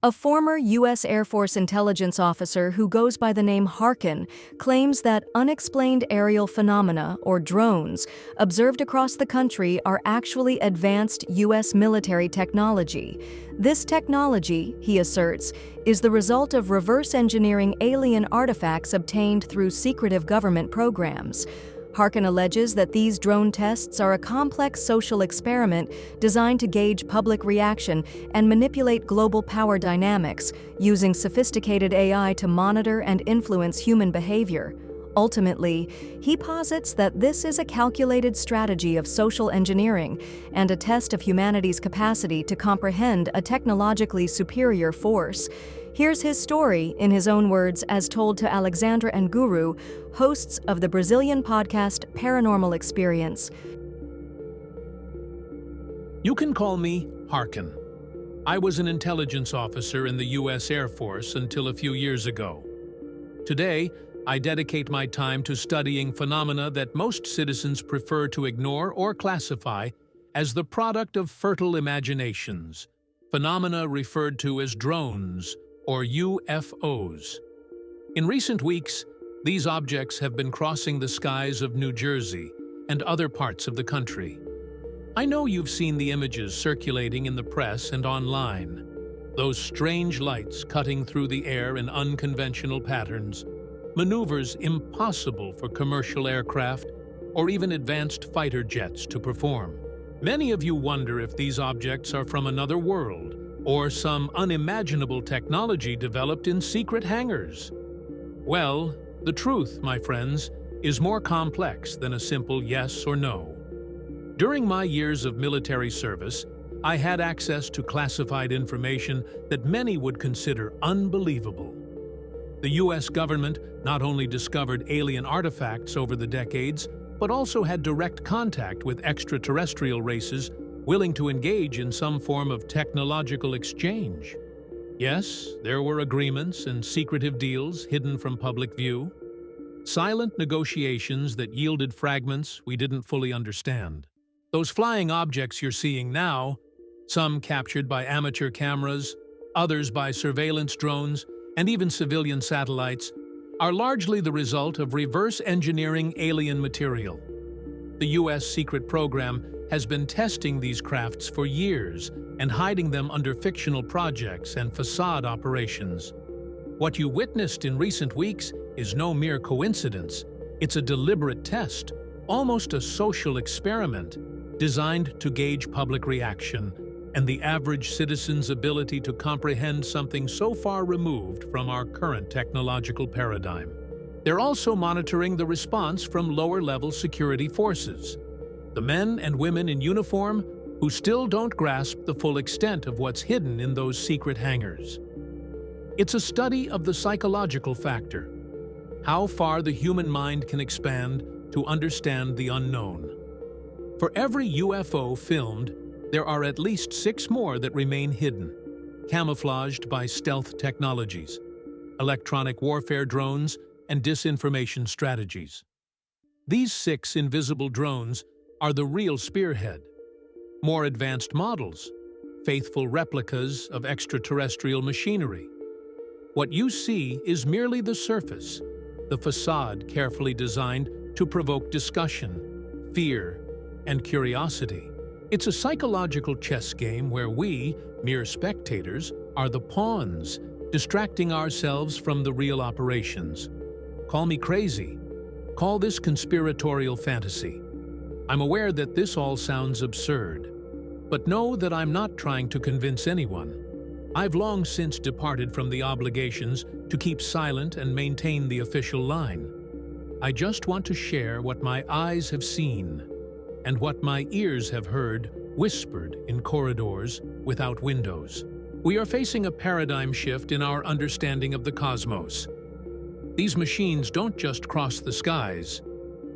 A former U.S. Air Force intelligence officer who goes by the name Harkin claims that unexplained aerial phenomena, or drones, observed across the country are actually advanced U.S. military technology. This technology, he asserts, is the result of reverse engineering alien artifacts obtained through secretive government programs. Harkin alleges that these drone tests are a complex social experiment designed to gauge public reaction and manipulate global power dynamics, using sophisticated AI to monitor and influence human behavior. Ultimately, he posits that this is a calculated strategy of social engineering and a test of humanity's capacity to comprehend a technologically superior force. Here's his story, in his own words, as told to Alexandra and Guru, hosts of the Brazilian podcast Paranormal Experience. You can call me Harkin. I was an intelligence officer in the U.S. Air Force until a few years ago. Today, I dedicate my time to studying phenomena that most citizens prefer to ignore or classify as the product of fertile imaginations, phenomena referred to as drones, or UFOs. In recent weeks, these objects have been crossing the skies of New Jersey and other parts of the country. I know you've seen the images circulating in the press and online. Those strange lights cutting through the air in unconventional patterns, maneuvers impossible for commercial aircraft or even advanced fighter jets to perform. Many of you wonder if these objects are from another world, or some unimaginable technology developed in secret hangars. Well, the truth, my friends, is more complex than a simple yes or no. During my years of military service, I had access to classified information that many would consider unbelievable. The U.S. government not only discovered alien artifacts over the decades, but also had direct contact with extraterrestrial races willing to engage in some form of technological exchange. Yes, there were agreements and secretive deals hidden from public view, silent negotiations that yielded fragments we didn't fully understand. Those flying objects you're seeing now, some captured by amateur cameras, others by surveillance drones, and even civilian satellites, are largely the result of reverse engineering alien material. The U.S. secret program has been testing these crafts for years and hiding them under fictional projects and facade operations. What you witnessed in recent weeks is no mere coincidence. It's a deliberate test, almost a social experiment, designed to gauge public reaction and the average citizen's ability to comprehend something so far removed from our current technological paradigm. They're also monitoring the response from lower-level security forces, the men and women in uniform who still don't grasp the full extent of what's hidden in those secret hangars. It's a study of the psychological factor, how far the human mind can expand to understand the unknown. For every UFO filmed, there are at least 6 more that remain hidden, camouflaged by stealth technologies, electronic warfare drones, and disinformation strategies. These 6 invisible drones are the real spearhead. More advanced models, faithful replicas of extraterrestrial machinery. What you see is merely the surface, the facade carefully designed to provoke discussion, fear, and curiosity. It's a psychological chess game where we, mere spectators, are the pawns, distracting ourselves from the real operations. Call me crazy. Call this conspiratorial fantasy. I'm aware that this all sounds absurd, but know that I'm not trying to convince anyone. I've long since departed from the obligations to keep silent and maintain the official line. I just want to share what my eyes have seen and what my ears have heard whispered in corridors without windows. We are facing a paradigm shift in our understanding of the cosmos. These machines don't just cross the skies.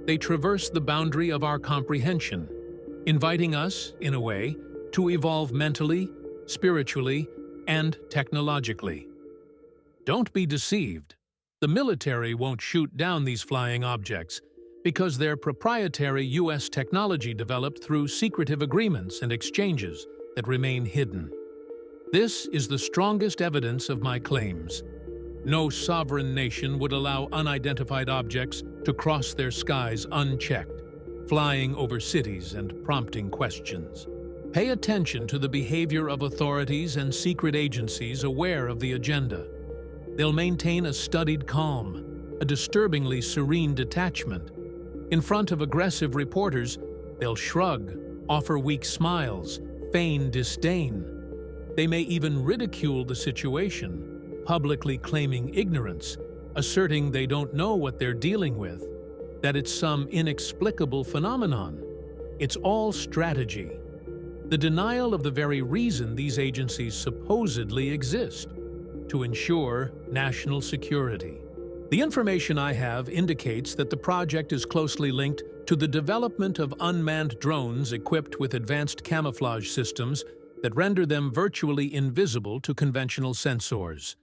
They traverse the boundary of our comprehension, inviting us, in a way, to evolve mentally, spiritually, and technologically. Don't be deceived. The military won't shoot down these flying objects because they're proprietary U.S. technology developed through secretive agreements and exchanges that remain hidden. This is the strongest evidence of my claims. No sovereign nation would allow unidentified objects to cross their skies unchecked, flying over cities and prompting questions. Pay attention to the behavior of authorities and secret agencies aware of the agenda. They'll maintain a studied calm, a disturbingly serene detachment. In front of aggressive reporters, they'll shrug, offer weak smiles, feign disdain. They may even ridicule the situation, publicly claiming ignorance, asserting they don't know what they're dealing with, that it's some inexplicable phenomenon. It's all strategy. The denial of the very reason these agencies supposedly exist, to ensure national security. The information I have indicates that the project is closely linked to the development of unmanned drones equipped with advanced camouflage systems that render them virtually invisible to conventional sensors.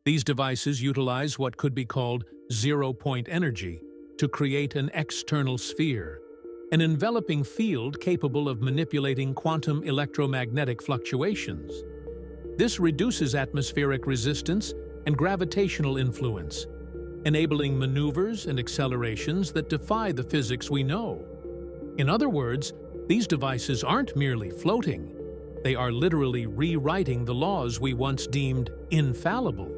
These devices utilize what could be called zero-point energy to create an external sphere, an enveloping field capable of manipulating quantum electromagnetic fluctuations. This reduces atmospheric resistance and gravitational influence, enabling maneuvers and accelerations that defy the physics we know. In other words, these devices aren't merely floating. They are literally rewriting the laws we once deemed infallible.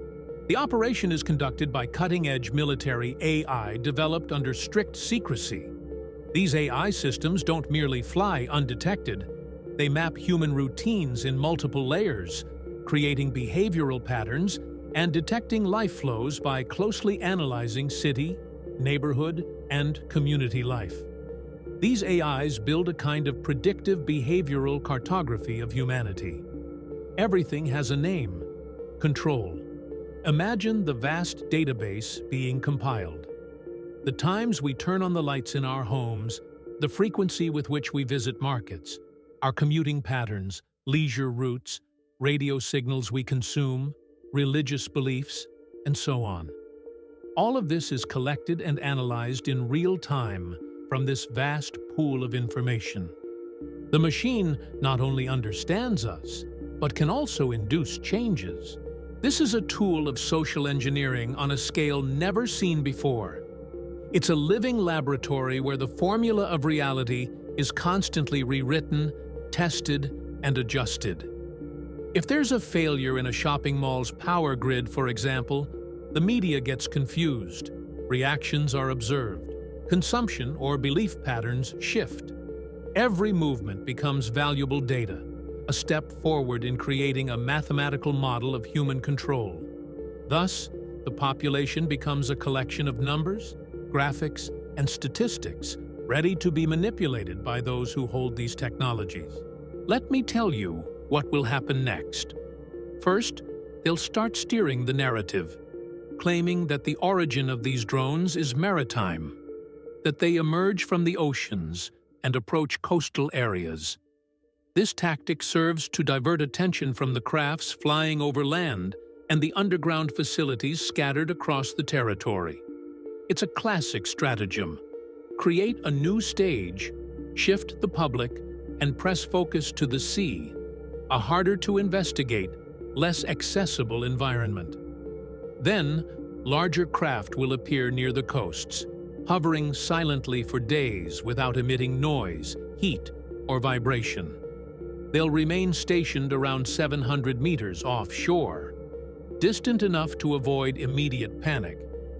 The operation is conducted by cutting-edge military AI developed under strict secrecy. These AI systems don't merely fly undetected. They map human routines in multiple layers, creating behavioral patterns and detecting life flows by closely analyzing city, neighborhood, and community life. These AIs build a kind of predictive behavioral cartography of humanity. Everything has a name: control. Imagine the vast database being compiled. The times we turn on the lights in our homes, the frequency with which we visit markets, our commuting patterns, leisure routes, radio signals we consume, religious beliefs, and so on. All of this is collected and analyzed in real time from this vast pool of information. The machine not only understands us, but can also induce changes. This is a tool of social engineering on a scale never seen before. It's a living laboratory where the formula of reality is constantly rewritten, tested, and adjusted. If there's a failure in a shopping mall's power grid, for example, the media gets confused, reactions are observed, consumption or belief patterns shift. Every movement becomes valuable data, a step forward in creating a mathematical model of human control. Thus, the population becomes a collection of numbers, graphics, and statistics ready to be manipulated by those who hold these technologies. Let me tell you what will happen next. First, they'll start steering the narrative, claiming that the origin of these drones is maritime, that they emerge from the oceans and approach coastal areas. This tactic serves to divert attention from the crafts flying over land and the underground facilities scattered across the territory. It's a classic stratagem. Create a new stage, shift the public, and press focus to the sea, a harder-to-investigate, less accessible environment. Then, larger craft will appear near the coasts, hovering silently for days without emitting noise, heat, or vibration. They'll remain stationed around 700 meters offshore, distant enough to avoid immediate panic,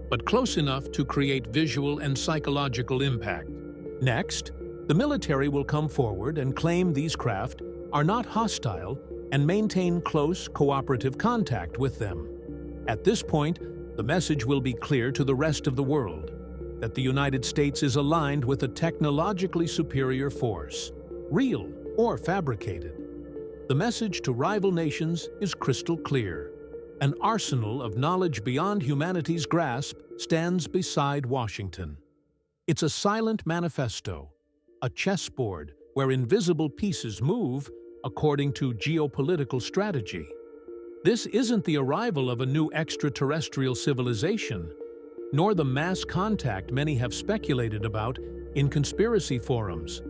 but close enough to create visual and psychological impact. Next, the military will come forward and claim these craft are not hostile and maintain close, cooperative contact with them. At this point, the message will be clear to the rest of the world that the United States is aligned with a technologically superior force, real or fabricated. The message to rival nations is crystal clear. An arsenal of knowledge beyond humanity's grasp stands beside Washington. It's a silent manifesto, a chessboard where invisible pieces move according to geopolitical strategy. This isn't the arrival of a new extraterrestrial civilization, nor the mass contact many have speculated about in conspiracy forums.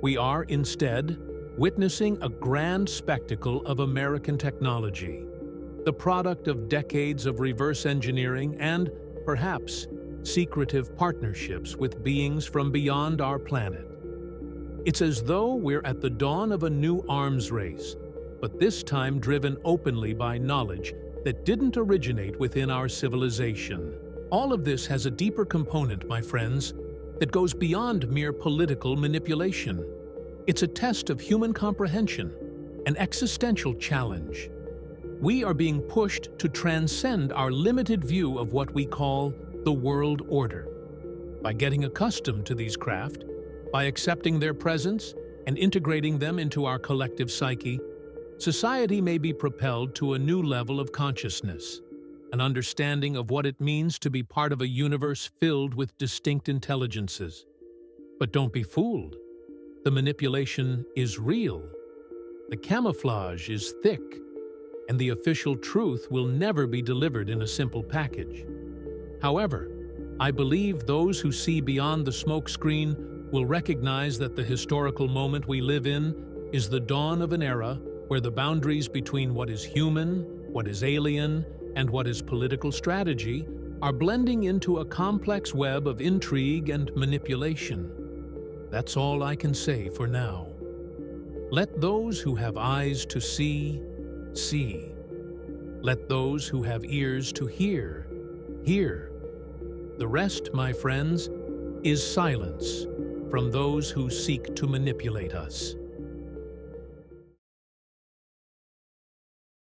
We are, instead, witnessing a grand spectacle of American technology, the product of decades of reverse engineering and, perhaps, secretive partnerships with beings from beyond our planet. It's as though we're at the dawn of a new arms race, but this time driven openly by knowledge that didn't originate within our civilization. All of this has a deeper component, my friends, that goes beyond mere political manipulation. It's a test of human comprehension, an existential challenge. We are being pushed to transcend our limited view of what we call the world order. By getting accustomed to these craft, by accepting their presence and integrating them into our collective psyche, society may be propelled to a new level of consciousness, an understanding of what it means to be part of a universe filled with distinct intelligences. But don't be fooled. The manipulation is real. The camouflage is thick, and the official truth will never be delivered in a simple package. However, I believe those who see beyond the smokescreen will recognize that the historical moment we live in is the dawn of an era where the boundaries between what is human, what is alien, and what is political strategy are blending into a complex web of intrigue and manipulation. That's all I can say for now. Let those who have eyes to see, see. Let those who have ears to hear, hear. The rest, my friends, is silence from those who seek to manipulate us.